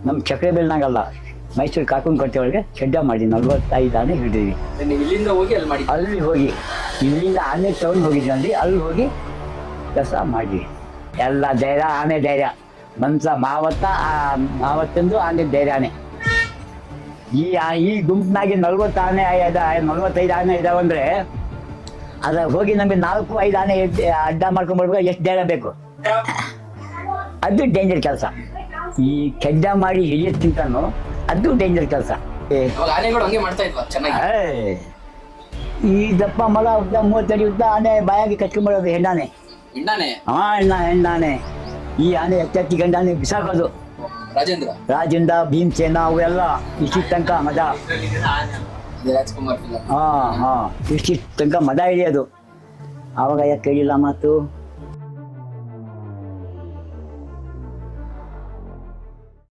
ನಮ್ಮ ಚಕ್ರೆ ಬೆಲ್ನಾಗಲ್ಲ, ಮೈಸೂರು ಕಾಕುನ್ ಕಟ್ಟೆ ಒಳಗೆ ಶೆಡ್ಡ ಮಾಡಿ 45 ಆನೆ ಹಿಡಿದ್ವಿ. ನೀವು ಇಲ್ಲಿಂದ ಹೋಗಿ ಅಲ್ಲಿ ಮಾಡಿ. ಅಲ್ಲಿ ಹೋಗಿ ಇಲ್ಲಿಂದ ಆನೆ ತಗೊಂಡು ಹೋಗಿದ್ವಿ, ಅಲ್ಲಿ ಹೋಗಿ ಕೆಲಸ ಮಾಡಿದ್ವಿ. ಎಲ್ಲ ಧೈರ್ಯ, ಆನೆ ಧೈರ್ಯ ಮಾವತ್ತಂದು ಆನೆ ಧೈರ್ಯನೇ. ಈ ಗುಂಪಿನಾಗಿ 40 ಆನೆ 45 ಆನೆ ಇದಾವಂದ್ರೆ ಅದ ಹೋಗಿ ನಮಗೆ 4-5 ಆನೆ ಅಡ್ಡ ಮಾಡ್ಕೊಂಡ್ಬರ್ಬೇಕು, ಎಷ್ಟು ಧೈರ್ಯ ಬೇಕು. ಅದು ಡೇಂಜರ್ ಕೆಲಸ. ಈ ಕೆಡ್ಡ ಮಾಡಿ ಹಿಡಿಯೋದ್ಕಿಂತನೂ ಅದು ಡೇಂಜರ್ ಕೆಲಸ. ಆನೆಗಳು ಹಂಗೆ ಮಾಡ್ತಾ ಇದ್ವಾ ಚೆನ್ನಾಗಿ? ಈ ದಪ್ಪ ಮಲ ಉದ್ದ 30 ಅಡಿ ಉದ್ದ ಆನೆ ಬಾಯಾಗಿ ಕಟ್ಕೊಂಡ್ಬರೋದು ಹೆಣ್ಣಾನೆ. ಹೆಣ್ಣಾನೆ. ಈ ಆನೆ ಎತ್ತಿ ಗಂಡಾನೆ ಬಿಸಾಕೋದು. ರಾಜೇಂದ್ರ ಭೀಮಸೇನ ಅವೆಲ್ಲ ಇಷ್ಟಿಷ್ಟು ತನಕ ಮದ. ರಾಜ್ಕುಮಾರ್ ಇಷ್ಟಿಷ್ಟು ತನಕ ಮದ ಹಿಡಿಯೋದು. ಆವಾಗ ಯಾಕೆ ಕೇಳಿಲ್ಲ ಮಾತು.